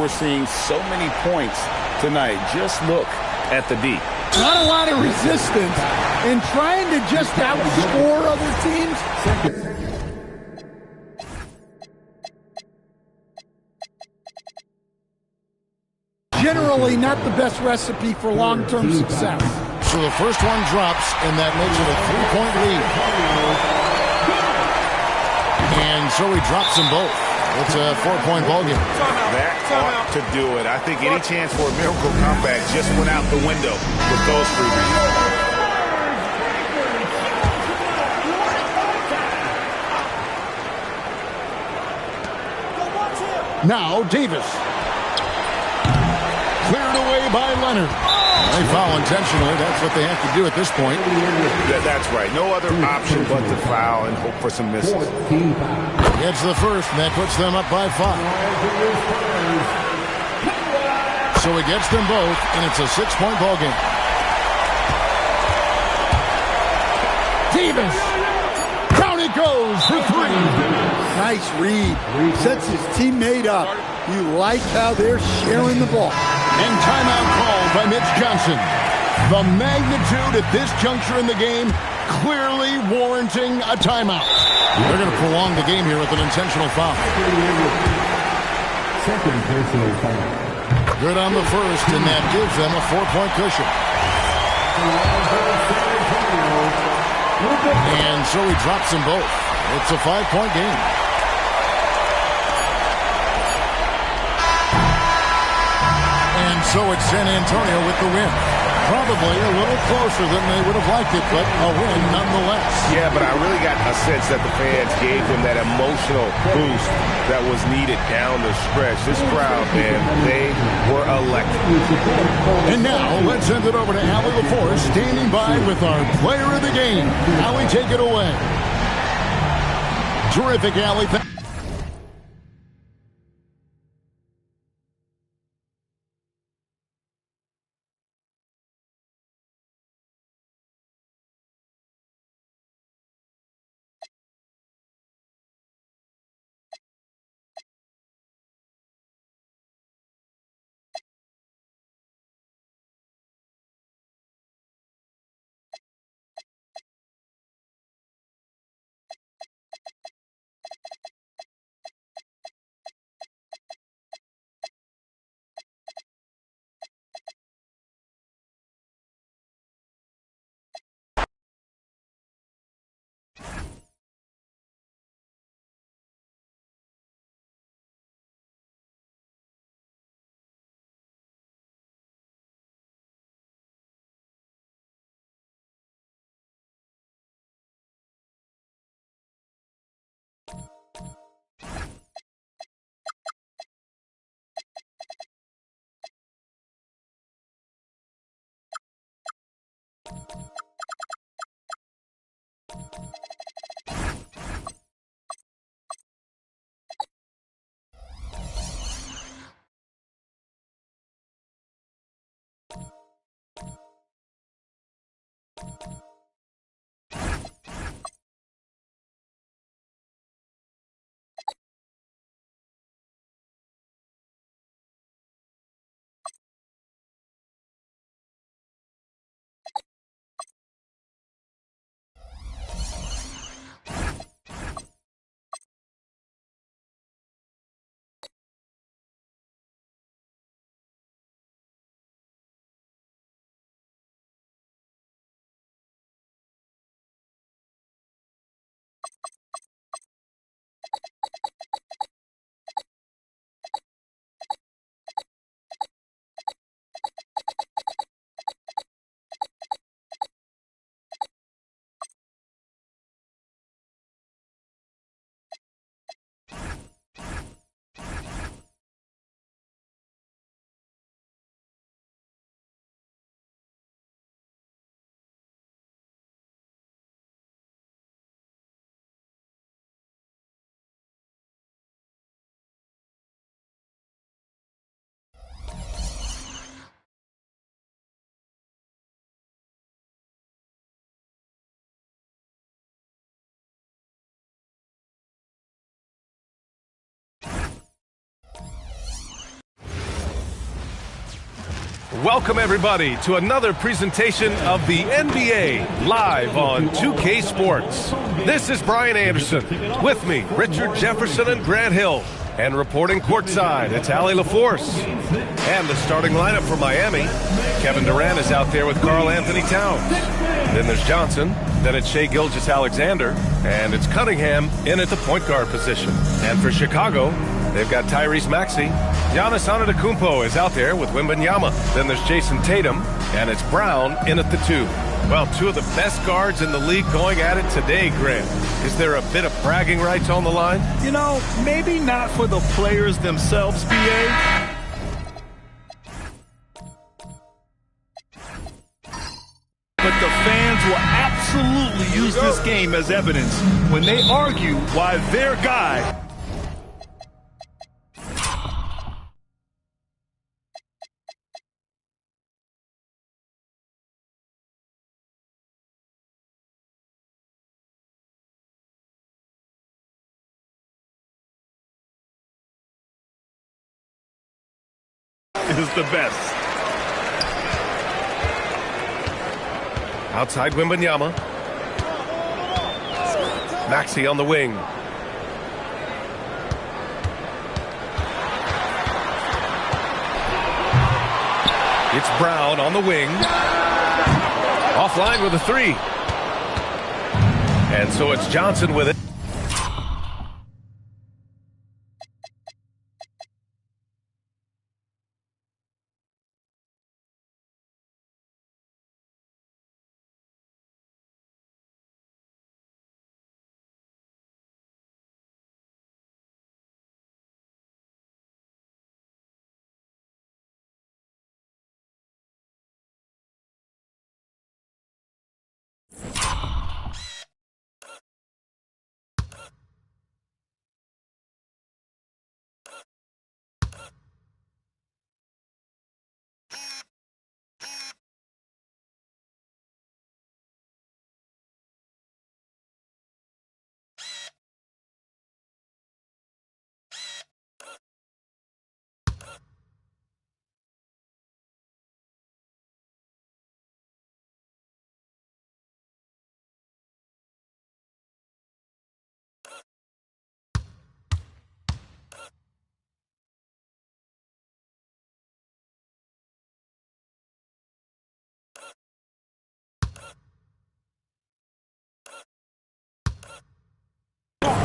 we're seeing so many points tonight. Just look at the D. Not a lot of resistance, and trying to just outscore other teams. Generally not the best recipe for long-term success. So the first one drops, and that makes it a 3-point lead. And so he drops them both. It's a 4-point ballgame. That ought to do it. I think any chance for a miracle comeback just went out the window with those three. Now Davis. Cleared away by Leonard. They foul intentionally. That's what they have to do at this point. That's right. No other option but to foul and hope for some misses. Gets the first, and that puts them up by 5. So he gets them both, and it's a 6-point ball game. Davis. Down it goes for 3. Nice read. Sets his teammate up. You like how they're sharing the ball. And timeout called by Mitch Johnson. The magnitude at this juncture in the game clearly warranting a timeout. They're going to prolong the game here with an intentional foul. Second personal foul. Good on the first, and that gives them a 4-point cushion. And so he drops them both. It's a 5-point game. And so it's San Antonio with the win. Probably a little closer than they would have liked it, but a win nonetheless. Yeah, but I really got a sense that the fans gave them that emotional boost that was needed down the stretch. This crowd, man, they were electric. And now let's send it over to Allie LaForce, standing by with our player of the game. Allie, take it away. Terrific, Allie. Welcome, everybody, to another presentation of the NBA live on 2K Sports. This is Brian Anderson. With me, Richard Jefferson and Grant Hill. And reporting courtside, it's Allie LaForce. And the starting lineup for Miami, Kevin Durant is out there with Karl Anthony Towns. Then there's Johnson. Then it's Shai Gilgeous-Alexander. And it's Cunningham in at the point guard position. And for Chicago, they've got Tyrese Maxey. Giannis Antetokounmpo is out there with Wembanyama. Then there's Jason Tatum, and it's Brown in at the 2. Well, two of the best guards in the league going at it today, Grant. Is there a bit of bragging rights on the line? You know, maybe not for the players themselves, BA. But the fans will absolutely use this game as evidence when they argue why their guy is the best. Outside Wembanyama. Maxey on the wing. It's Brown on the wing. Offline with a 3. And so it's Johnson with it.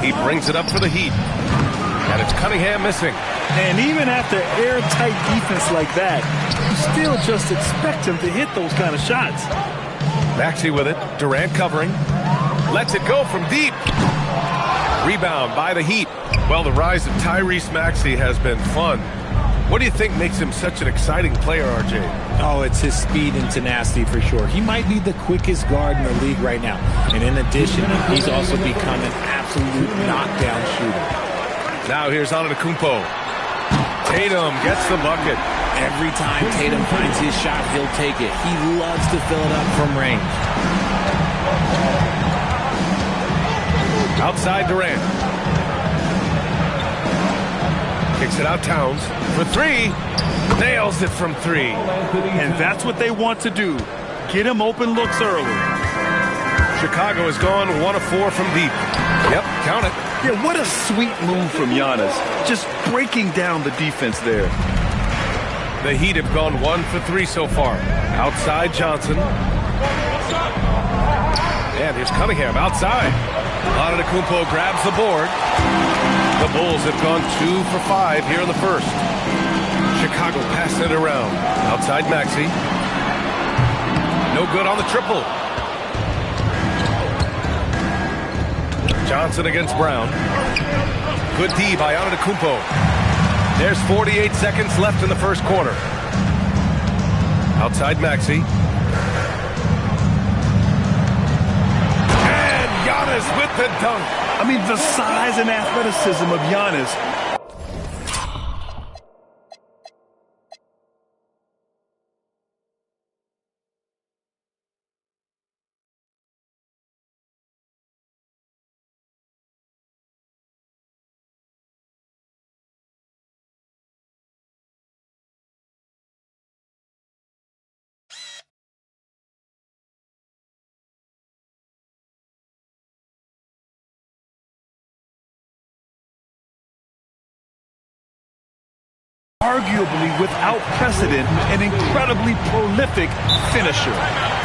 He brings it up for the Heat. And it's Cunningham missing. And even after airtight defense like that, you still just expect him to hit those kind of shots. Maxey with it. Durant covering. Lets it go from deep. Rebound by the Heat. Well, the rise of Tyrese Maxey has been fun. What do you think makes him such an exciting player, RJ? Oh, it's his speed and tenacity for sure. He might be the quickest guard in the league right now. And in addition, he's also become an absolute knockdown shooter. Now here's Antetokounmpo. Tatum gets the bucket. Every time Tatum finds his shot, he'll take it. He loves to fill it up from range. Outside Durant. Kicks it out Towns for 3. Nails it from 3. And that's what they want to do. Get him open looks early. Chicago has gone 1 of 4 from deep. Yep, count it. Yeah, what a sweet move from Giannis. Just breaking down the defense there. The Heat have gone 1 for 3 so far. Outside Johnson. And here's Cunningham outside. Antetokounmpo grabs the board. The Bulls have gone 2 for 5 here in the first. Chicago passing it around. Outside Maxey. No good on the triple. Johnson against Brown. Good D by Antetokounmpo. There's 48 seconds left in the first quarter. Outside Maxey. And Giannis with the dunk. I mean, the size and athleticism of Giannis arguably without precedent, an incredibly prolific finisher.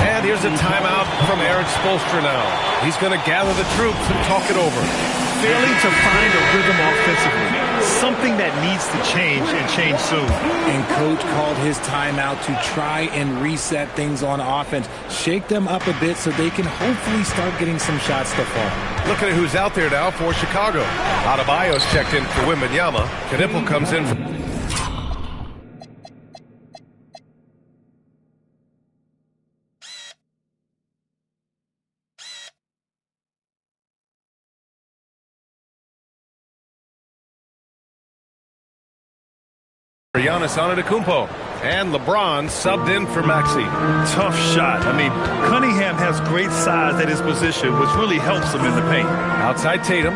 And here's a timeout from Aaron Spoelstra now. He's going to gather the troops and talk it over. Failing to find a rhythm offensively, something that needs to change and change soon. And Coach called his timeout to try and reset things on offense, shake them up a bit so they can hopefully start getting some shots to fall. Looking at who's out there now for Chicago. Adebayo's checked in for Wembanyama. Knipple comes in for... Giannis Antetokounmpo, and LeBron subbed in for Maxey. Tough shot. I mean, Cunningham has great size at his position, which really helps him in the paint. Outside Tatum.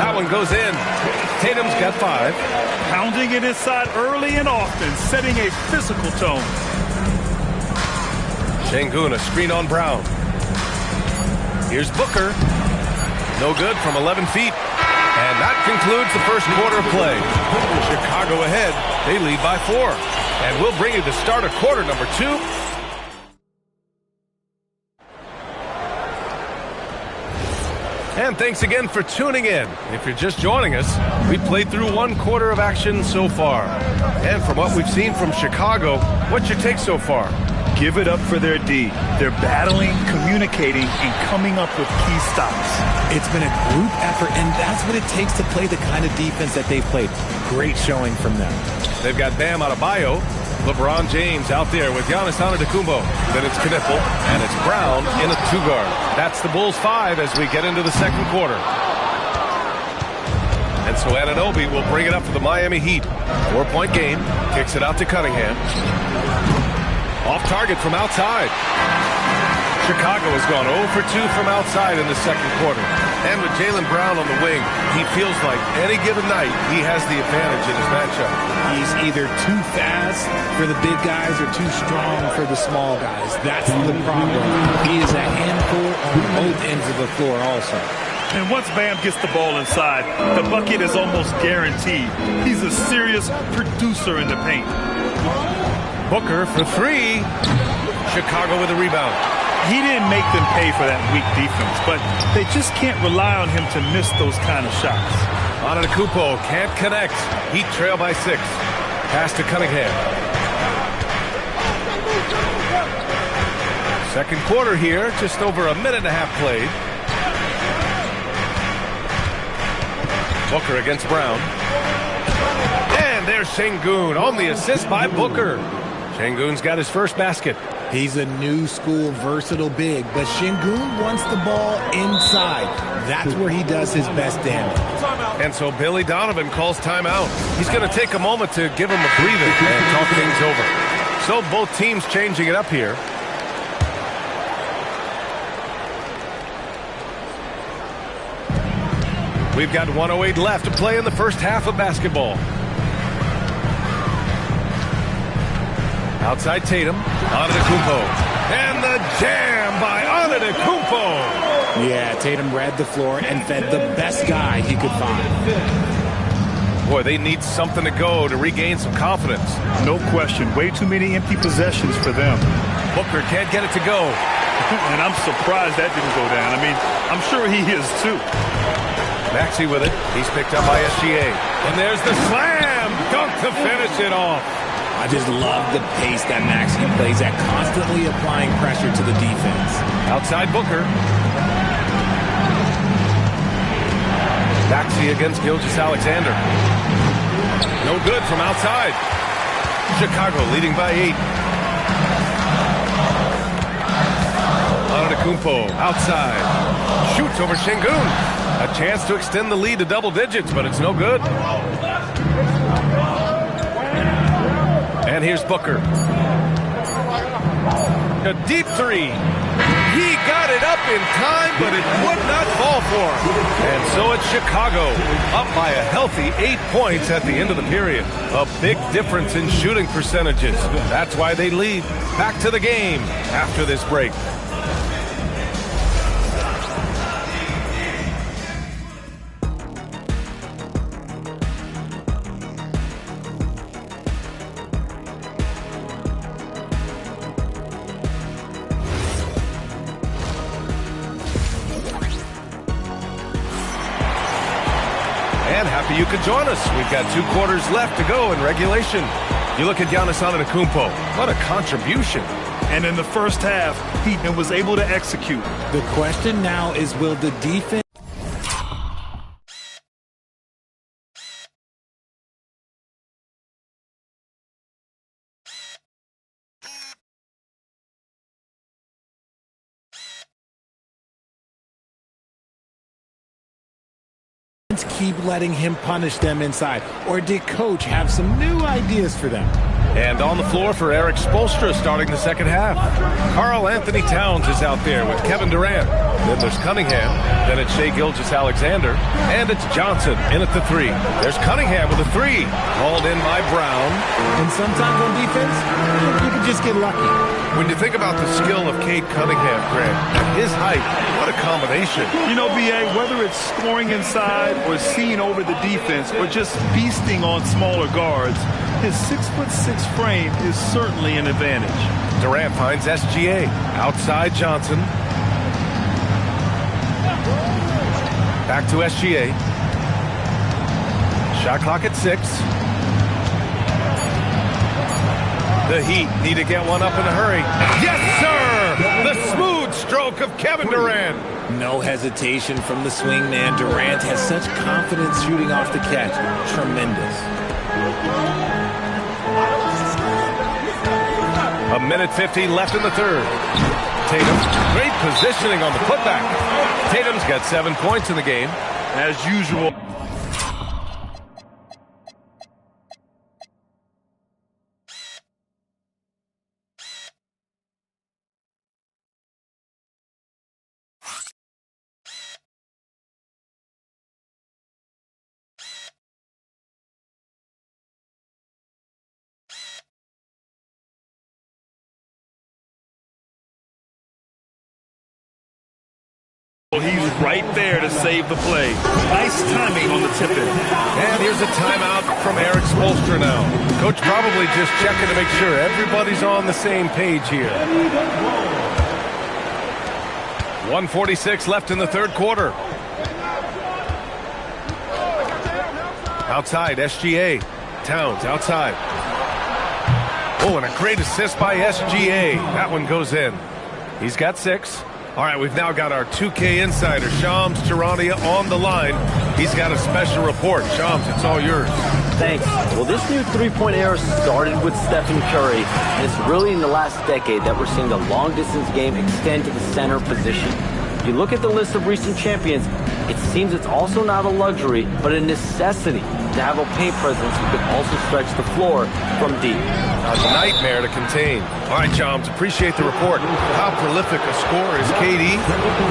That one goes in. Tatum's got 5. Pounding it inside early and often, setting a physical tone. Şengün, a screen on Brown. Here's Booker. No good from 11 feet. And that concludes the first quarter of play. Chicago ahead. They lead by 4. And we'll bring you the start of quarter number 2. And thanks again for tuning in. If you're just joining us, we played through 1 quarter of action so far. And from what we've seen from Chicago, what's your take so far? Give it up for their D. They're battling, communicating, and coming up with key stops. It's been a group effort, and that's what it takes to play the kind of defense that they've played. Great showing from them. They've got Bam Adebayo, LeBron James out there with Giannis Antetokounmpo. Then it's Knipple, and it's Brown in a 2-guard. That's the Bulls 5 as we get into the second quarter. And so Anunoby will bring it up for the Miami Heat. 4-point game, kicks it out to Cunningham. Off target from outside. Chicago has gone 0 for 2 from outside in the second quarter. And with Jaylen Brown on the wing, he feels like any given night he has the advantage in his matchup. He's either too fast for the big guys or too strong for the small guys. That's the problem. He is a handful on both ends of the floor also. And once Bam gets the ball inside, the bucket is almost guaranteed. He's a serious producer in the paint. Booker for 3. Chicago with a rebound. He didn't make them pay for that weak defense, but they just can't rely on him to miss those kind of shots. Antetokounmpo can't connect. Heat trail by 6. Pass to Cunningham. Second quarter here, just over a minute and a half played. Booker against Brown. And there's Şengün on the assist by Booker. Şengün's got his first basket. He's a new school versatile big, but Şengün wants the ball inside. That's where he does his best damage. And so Billy Donovan calls timeout. He's going to take a moment to give him a breather and talk things over. So both teams changing it up here. We've got 1:08 left to play in the first half of basketball. Outside Tatum, Antetokounmpo, and the jam by Antetokounmpo. Yeah, Tatum read the floor and fed the best guy he could find. Boy, they need something to go to regain some confidence. No question, way too many empty possessions for them. Booker can't get it to go. And I'm surprised that didn't go down. I mean, I'm sure he is too. Maxey with it. He's picked up by SGA. And there's the slam dunk to finish it off. I just love the pace that Maxey plays at, constantly applying pressure to the defense. Outside Booker. Maxey against Gilgeous-Alexander. No good from outside. Chicago leading by 8. Antetokounmpo outside. Shoots over Şengün. A chance to extend the lead to double digits, but it's no good. And here's Booker. A deep 3. He got it up in time, but it would not fall for him. And so it's Chicago, up by a healthy 8 points at the end of the period. A big difference in shooting percentages. That's why they lead. Back to the game after this break. could join us. We've got 2 quarters left to go in regulation. You look at Giannis Antetokounmpo. What a contribution. And in the first half, he was able to execute. The question now is, will the defense keep letting him punish them inside? Or did Coach have some new ideas for them? And on the floor for Eric Spoelstra starting the second half. Karl Anthony Towns is out there with Kevin Durant. Then there's Cunningham. Then it's Shai Gilgeous-Alexander. And it's Johnson in at the 3. There's Cunningham with a 3. Called in by Brown. And sometimes on defense, you can just get lucky. When you think about the skill of Cade Cunningham, Grant, at his height, what a combination. You know, B.A., whether it's scoring inside or seeing over the defense or just feasting on smaller guards, his 6'6" frame is certainly an advantage. Durant finds SGA. Outside Johnson. Back to SGA. Shot clock at 6. The Heat need to get one up in a hurry. Yes, sir! The smooth stroke of Kevin Durant. No hesitation from the swing man. Durant has such confidence shooting off the catch. Tremendous. A minute 15 left in the third. Tatum, great positioning on the putback. Tatum's got 7 points in the game. As usual. He's right there to save the play. Nice timing on the tip-in. And here's a timeout from Eric Spoelstra now. Coach probably just checking to make sure everybody's on the same page here. 1:46 left in the third quarter. Outside, SGA. Towns outside. Oh, and a great assist by SGA. That one goes in. He's got 6. All right, we've now got our 2K insider, Shams Charania, on the line. He's got a special report. Shams, it's all yours. Thanks. Well, this new three-point era started with Stephen Curry, and it's really in the last decade that we're seeing the long-distance game extend to the center position. If you look at the list of recent champions, it seems it's also not a luxury, but a necessity to have a paint presence who can also stretch the floor from deep. A nightmare to contain. All right, Shams, appreciate the report. How prolific a scorer is KD?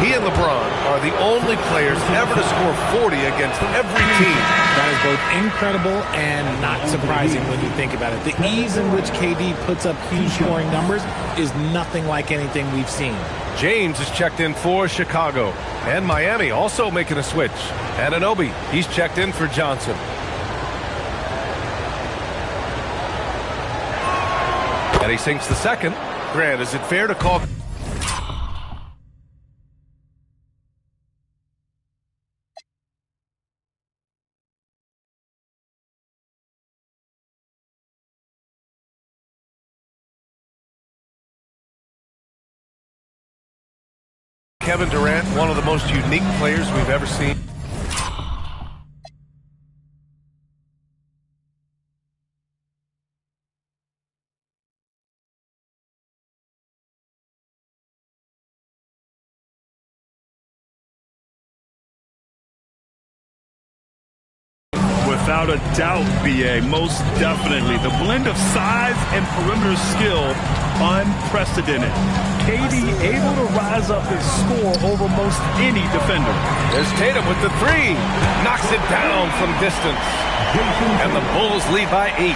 He and LeBron are the only players ever to score 40 against every team. That is both incredible and not surprising when you think about it. The ease in which KD puts up huge scoring numbers is nothing like anything we've seen. James is checked in for Chicago. And Miami also making a switch. Anunoby, he's checked in for Johnson. And he sinks the second. Grant, is it fair to call... Kevin Durant, one of the most unique players we've ever seen. Without a doubt, B.A., most definitely. The blend of size and perimeter skill, unprecedented. KD able to rise up and score over most any defender. There's Tatum with the 3. Knocks it down from distance. And the Bulls lead by 8.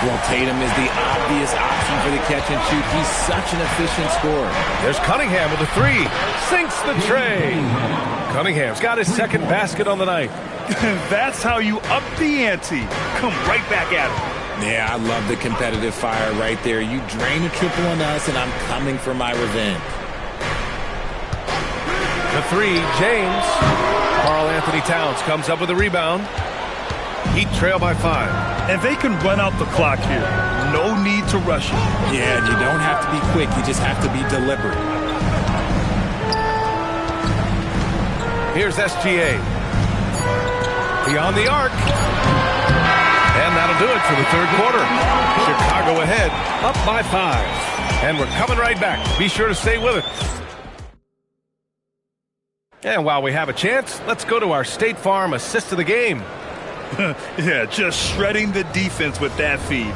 Well, Tatum is the obvious option for the catch and shoot. He's such an efficient scorer. There's Cunningham with a three. Sinks the tray. Cunningham's got his second basket on the night. That's how you up the ante. Come right back at him. Yeah, I love the competitive fire right there. You drain a triple on us, and I'm coming for my revenge. The three, James. Karl Anthony Towns comes up with a rebound. Heat trail by 5. And they can run out the clock here. No need to rush it. Yeah, and you don't have to be quick. You just have to be deliberate. Here's SGA. Beyond the arc. And that'll do it for the third quarter. Chicago ahead, up by 5. And we're coming right back. Be sure to stay with us. And while we have a chance, let's go to our State Farm assist of the game. Yeah, just shredding the defense with that feed.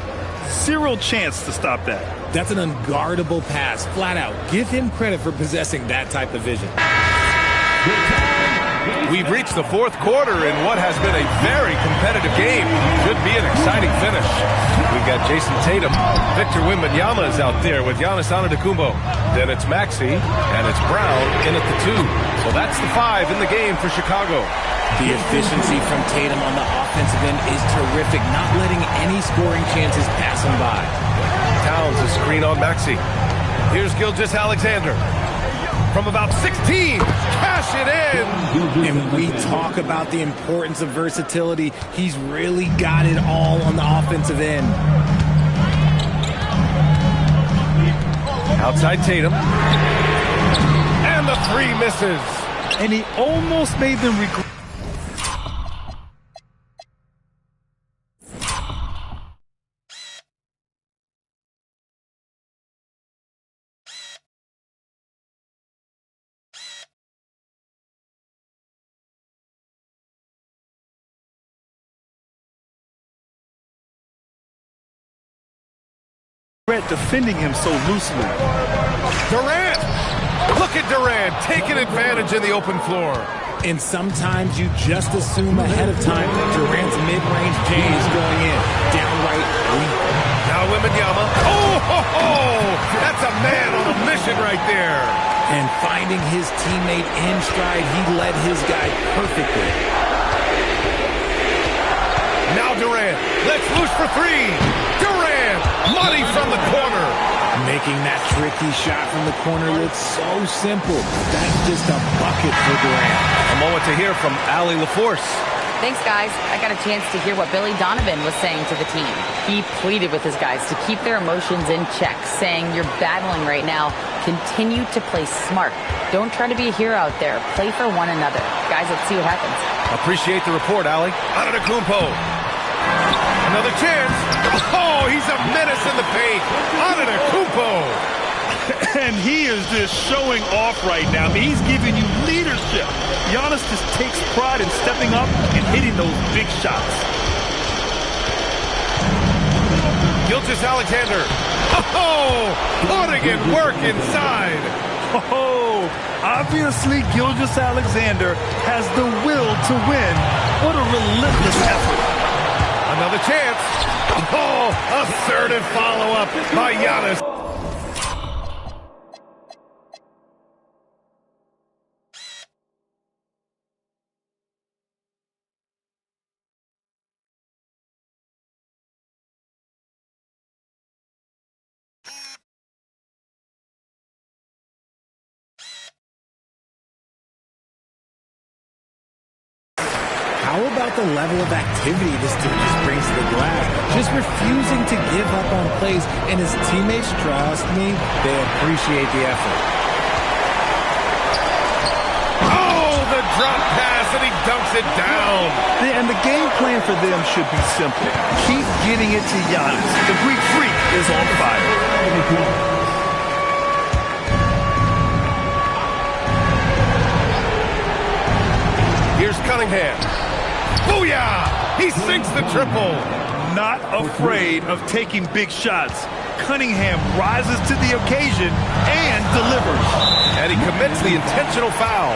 Zero chance to stop that. That's an unguardable pass, flat out. Give him credit for possessing that type of vision. We've reached the fourth quarter in what has been a very competitive game. Should be an exciting finish. We've got Jason Tatum. Victor Wembanyama is out there with Giannis Antetokounmpo. Then it's Maxey, and it's Brown in at the 2. So that's the 5 in the game for Chicago. The efficiency from Tatum on the offensive end is terrific, not letting any scoring chances pass him by. Towns a screen on Maxey. Here's Gilgeous-Alexander. From about 16, cash it in. And we talk about the importance of versatility. He's really got it all on the offensive end. Outside Tatum. And the 3 misses. And he almost made them regret. Defending him so loosely. Durant! Look at Durant taking advantage in the open floor. And sometimes you just assume ahead of time that Durant's mid-range J is going in. Downright weak. Now Wembanyama. That's a man on a mission right there. And finding his teammate in stride, he led his guy perfectly. Now Durant. Let's loose for 3. Durant! Money from the corner. Making that tricky shot from the corner look so simple. That's just a bucket for Durant. A moment to hear from Allie LaForce. Thanks, guys. I got a chance to hear what Billy Donovan was saying to the team. He pleaded with his guys to keep their emotions in check, saying, you're battling right now. Continue to play smart. Don't try to be a hero out there. Play for one another. Guys, let's see what happens. Appreciate the report, Allie. Antetokounmpo. Another chance. Oh, he's a menace in the paint. Antetokounmpo. And he is just showing off right now. I mean, he's giving you leadership. Giannis just takes pride in stepping up and hitting those big shots. Gilgeous-Alexander. Oh, putting in work inside. Oh, obviously Gilgeous-Alexander has the will to win. What a relentless effort. Another chance. Oh, assertive follow-up by Giannis. How about the level of activity this team just brings to the glass? Just refusing to give up on plays, and his teammates, trust me, they appreciate the effort. Oh, the drop pass, and he dunks it down. And the game plan for them should be simple. Keep getting it to Giannis. The Greek Freak is on fire. Here's Cunningham. Booyah! He sinks the triple. Not afraid of taking big shots. Cunningham rises to the occasion and delivers. And he commits the intentional foul.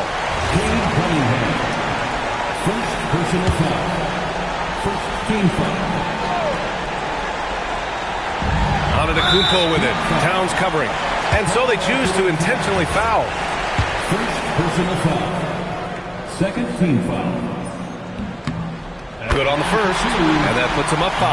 First personal foul. First team foul. Antetokounmpo with it. Towns covering. And so they choose to intentionally foul. First personal foul. Second team foul. Good on the first, and that puts him up 5.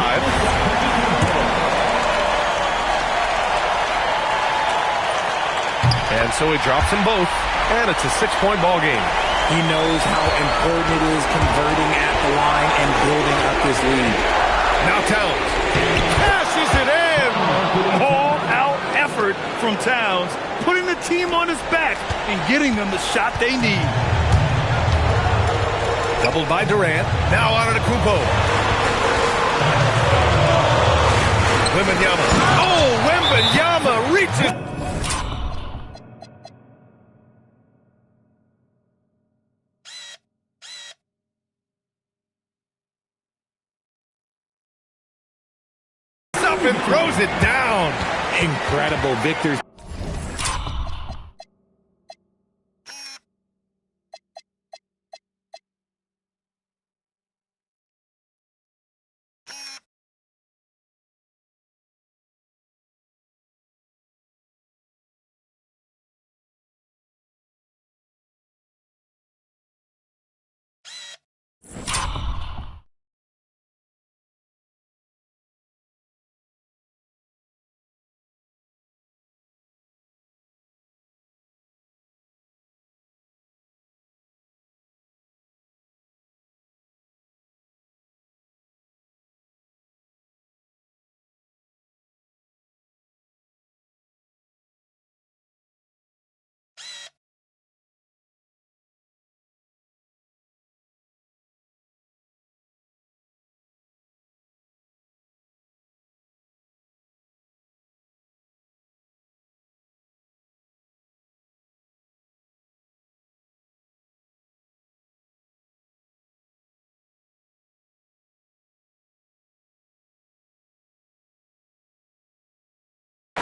And so he drops them both, and it's a 6-point ball game. He knows how important it is converting at the line and building up this lead. Now Towns cashes it in. All-out effort from Towns, putting the team on his back and getting them the shot they need. Doubled by Durant. Now Antetokounmpo. Wembanyama. Oh, Wembanyama reaches. Up and throws it down. Incredible victors.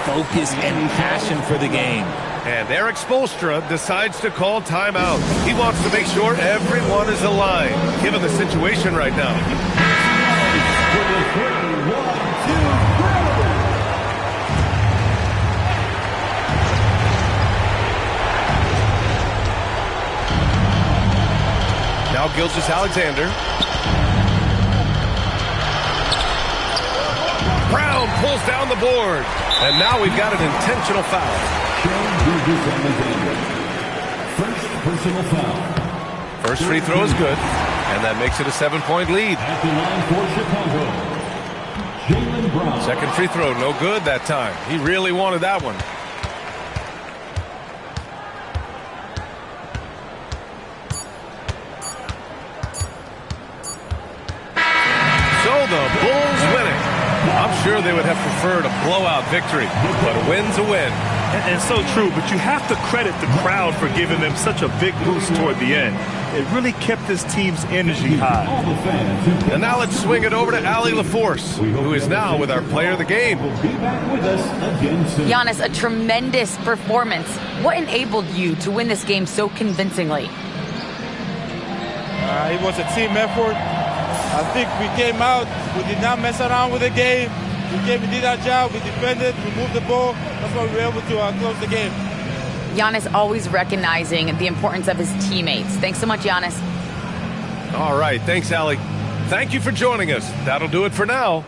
Focus and passion for the game. And Eric Spoelstra decides to call timeout. He wants to make sure everyone is aligned, given the situation right now. Now Gilgeous-Alexander. Brown pulls down the board. And now we've got an intentional foul. First personal foul. First free throw is good, and that makes it a 7-point lead. At the line for Chicago, Jaylen Brown. Second free throw, no good that time. He really wanted that one. So the Bulls winning. I'm sure they would have preferred a blowout victory, but a win's a win. And so true, but you have to credit the crowd for giving them such a big boost toward the end. It really kept this team's energy high. And now let's swing it over to Allie LaForce, who is now with our player of the game. Giannis, a tremendous performance. What enabled you to win this game so convincingly? It was a team effort. I think we came out, we did not mess around with the game. We did our job, we defended, we moved the ball. That's why we were able to close the game. Giannis always recognizing the importance of his teammates. Thanks so much, Giannis. All right, thanks, Allie. Thank you for joining us. That'll do it for now.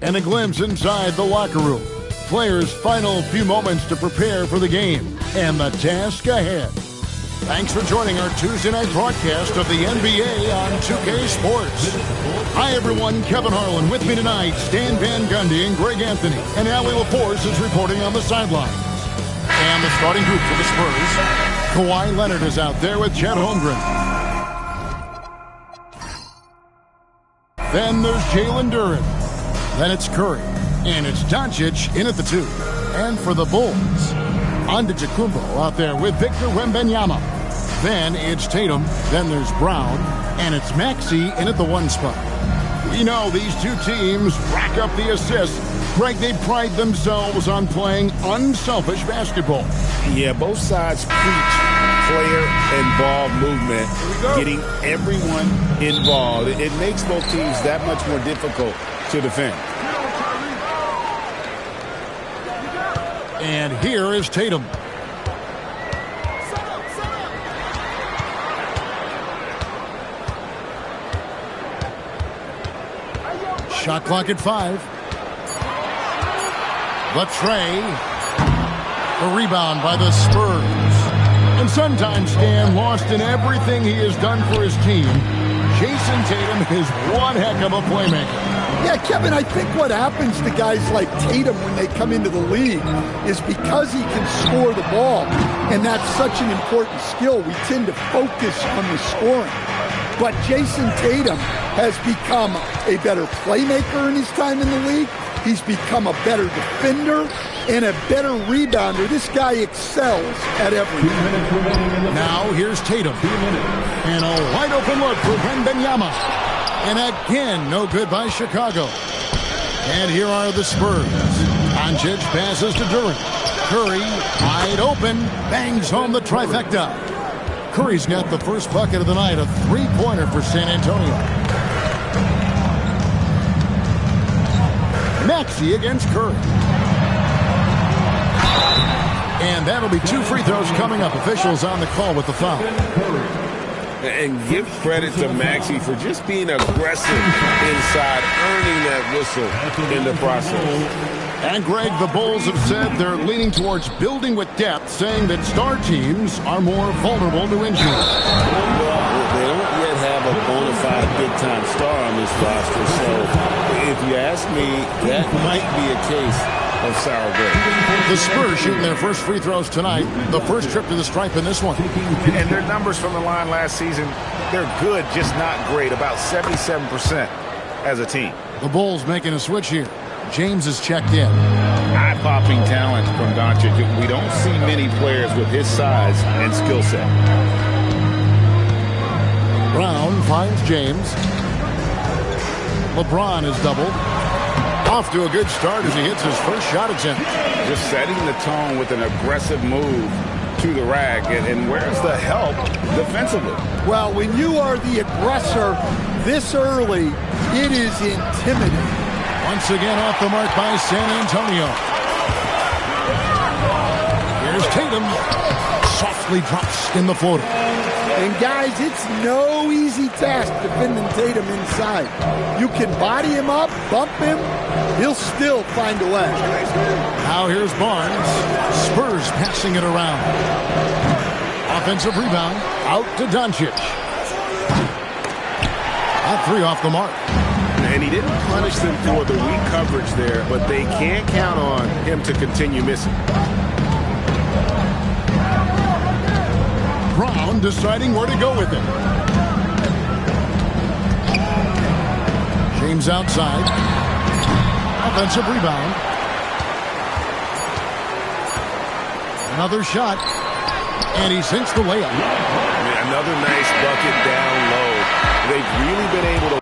And a glimpse inside the locker room. Players' final few moments to prepare for the game and the task ahead. Thanks for joining our Tuesday night broadcast of the NBA on 2K Sports. Hi, everyone. Kevin Harlan with me tonight. Stan Van Gundy and Greg Anthony. And Allie LaForce is reporting on the sidelines. And the starting group for the Spurs. Kawhi Leonard is out there with Chet Holmgren. Then there's Jalen Duren. Then it's Curry. And it's Doncic in at the 2. And for the Bulls, Antetokounmpo out there with Victor Wembanyama. Then it's Tatum. Then there's Brown. And it's Maxey in at the 1 spot. We know these two teams rack up the assists. Greg, they pride themselves on playing unselfish basketball. Yeah, both sides preach player-involved movement, getting everyone involved. It makes both teams that much more difficult to defend. And here is Tatum. Shot clock at 5. The tray. The rebound by the Spurs. And sometimes Stan, lost in everything he has done for his team, Jason Tatum is one heck of a playmaker. Yeah, Kevin, I think what happens to guys like Tatum when they come into the league is because he can score the ball, and that's such an important skill, we tend to focus on the scoring. But Jason Tatum has become a better playmaker in his time in the league. He's become a better defender and a better rebounder. This guy excels at everything. Now here's Tatum. And a wide open look for Wembanyama. And again, no good by Chicago. And here are the Spurs. Doncic passes to Duren. Curry, wide open, bangs home the trifecta. Curry's got the first bucket of the night, a three-pointer for San Antonio. Maxey against Curry. And that'll be 2 free throws coming up. Officials on the call with the foul. And give credit to Maxey for just being aggressive inside, earning that whistle in the process. And Greg, the Bulls have said they're leaning towards building with depth, saying that star teams are more vulnerable to injury. Well, they don't yet have a bona fide big-time star on this roster, so if you ask me, that might be a case of sour grapes. The Spurs shooting their first free throws tonight. The first trip to the stripe in this one. And their numbers from the line last season, they're good, just not great. About 77% as a team. The Bulls making a switch here. James is checked in. Eye-popping talent from Doncic. We don't see many players with his size and skill set. Brown finds James. LeBron is doubled. Off to a good start as he hits his first shot attempt. Just setting the tone with an aggressive move to the rack. And where's the help defensively? Well, when you are the aggressor this early, it is intimidating. Once again off the mark by San Antonio. Here's Tatum. Softly drops in the floater. And guys, it's no easy task defending Tatum inside. You can body him up, bump him, he'll still find a way. Now here's Barnes. Spurs passing it around. Offensive rebound out to Doncic. At 3 off the mark. And he didn't punish them for the weak coverage there, but they can't count on him to continue missing. Brown deciding where to go with it. James outside. Offensive rebound. Another shot. And he sinks the layup. Another nice bucket down low. They've really been able to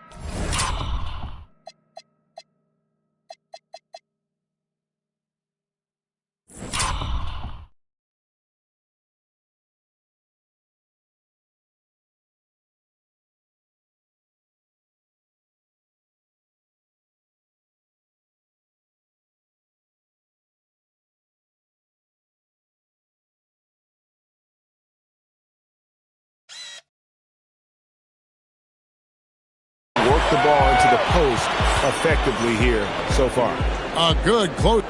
work the ball into the post effectively here so far. A good close.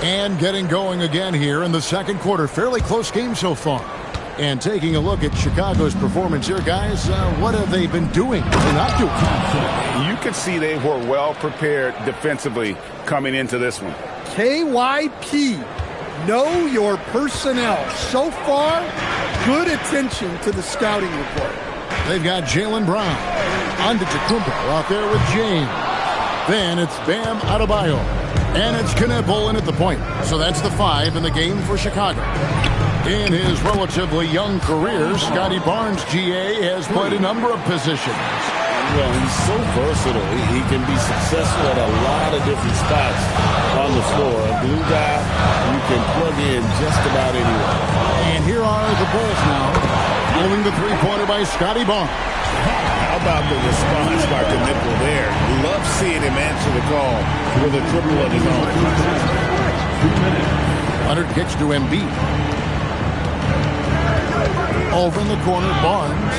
And getting going again here in the second quarter. Fairly close game so far. And taking a look at Chicago's performance here, guys, what have they been doing or not doing? You can see they were well prepared defensively coming into this one. KYP, know your personnel. So far, good attention to the scouting report. They've got Jaylen Brown. Antetokounmpo out there with James. Then it's Bam Adebayo. And it's Knipple in at the point. So that's the 5 in the game for Chicago. In his relatively young career, Scotty Barnes, GA, has played a number of positions. Well, he's so versatile. He can be successful at a lot of different spots on the floor. A glue guy you can plug in just about anywhere. And here are the Bulls now. Pulling the three-pointer by Scotty Barnes. How about the response by Knipple there? Love seeing him answer the call with a triple of his own. Leonard kicks to Embiid. Over in the corner, Barnes.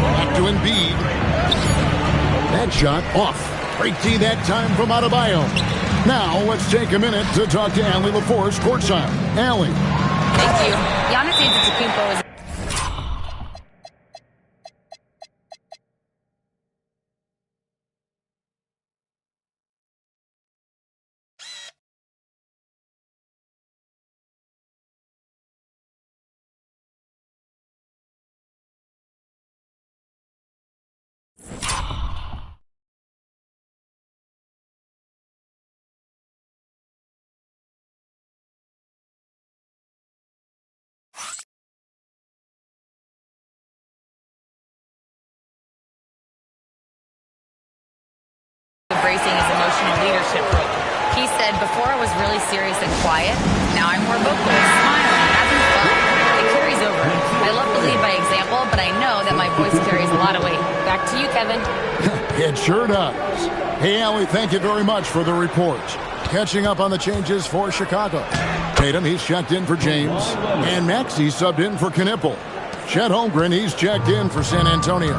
Back to Embiid. That shot off. Great D that time from Adebayo. Now let's take a minute to talk to Allie LaForce courtside. Allie. Thank you. Giannis Antetokounmpo is embracing his emotional leadership role. He said, before I was really serious and quiet, now I'm more vocal, smiling, having fun. It carries over. I love to lead by example, but I know that my voice carries a lot of weight. Back to you, Kevin. It sure does. Hey, Allie, thank you very much for the report. Catching up on the changes for Chicago. Tatum, he's checked in for James. And Maxey subbed in for Knipple. Chet Holmgren, he's checked in for San Antonio.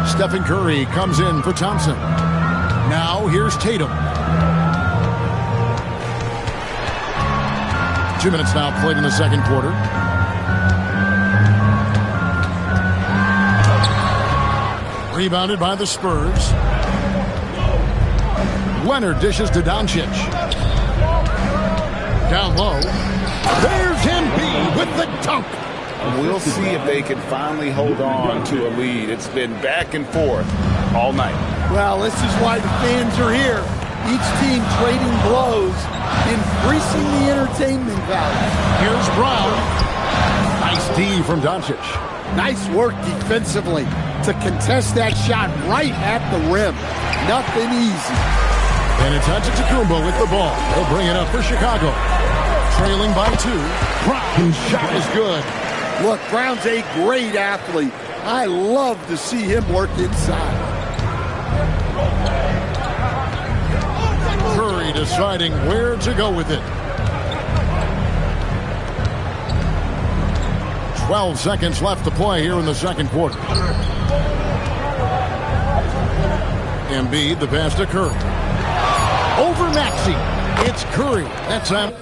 Stephen Curry comes in for Thompson. Now, here's Tatum. 2 minutes now played in the second quarter. Rebounded by the Spurs. Leonard dishes to Doncic. Down low. There's Embiid with the dunk. We'll see if they can finally hold on to a lead. It's been back and forth all night. Well, this is why the fans are here. Each team trading blows, increasing the entertainment value. Here's Brown. Nice D from Doncic. Nice work defensively to contest that shot right at the rim. Nothing easy. And it's Antetokounmpo with the ball. He'll bring it up for Chicago. Trailing by 2. Brown's shot is good. Look, Brown's a great athlete. I love to see him work inside. Curry deciding where to go with it. 12 seconds left to play here in the second quarter. Embiid, the pass to Curry. Over Maxey. It's Curry. That's out.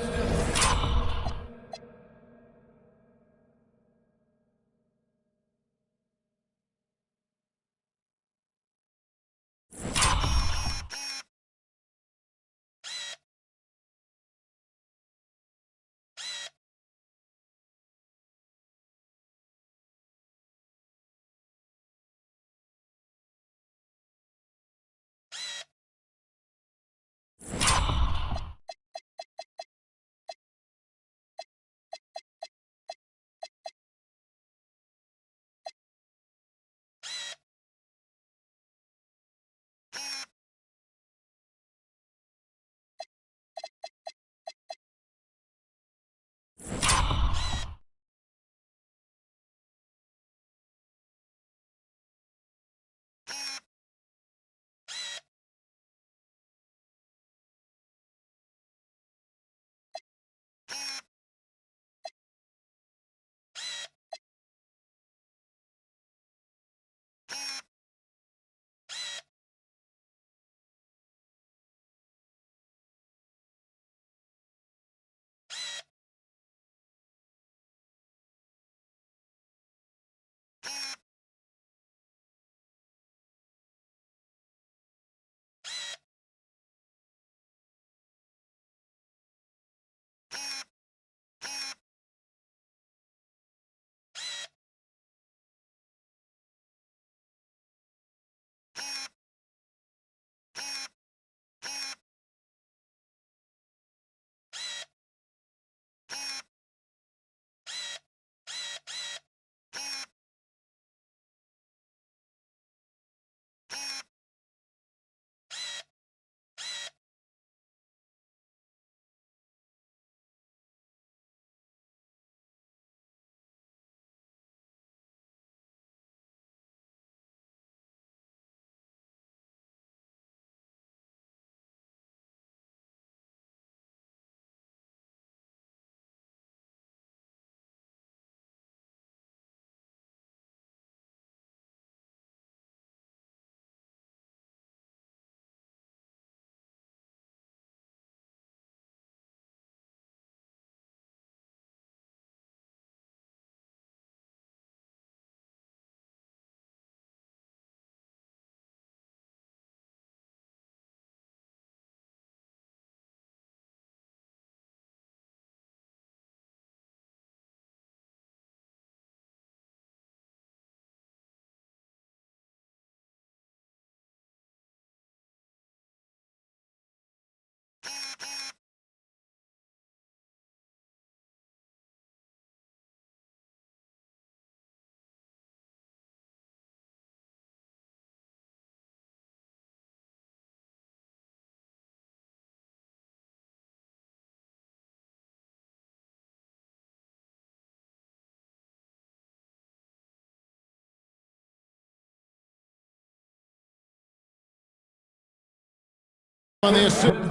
on the assist.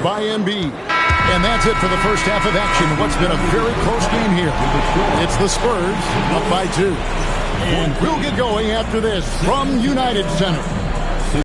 By Embiid. And that's it for the first half of action. What's been a very close game here. It's the Spurs up by 2. And we'll get going after this from United Center.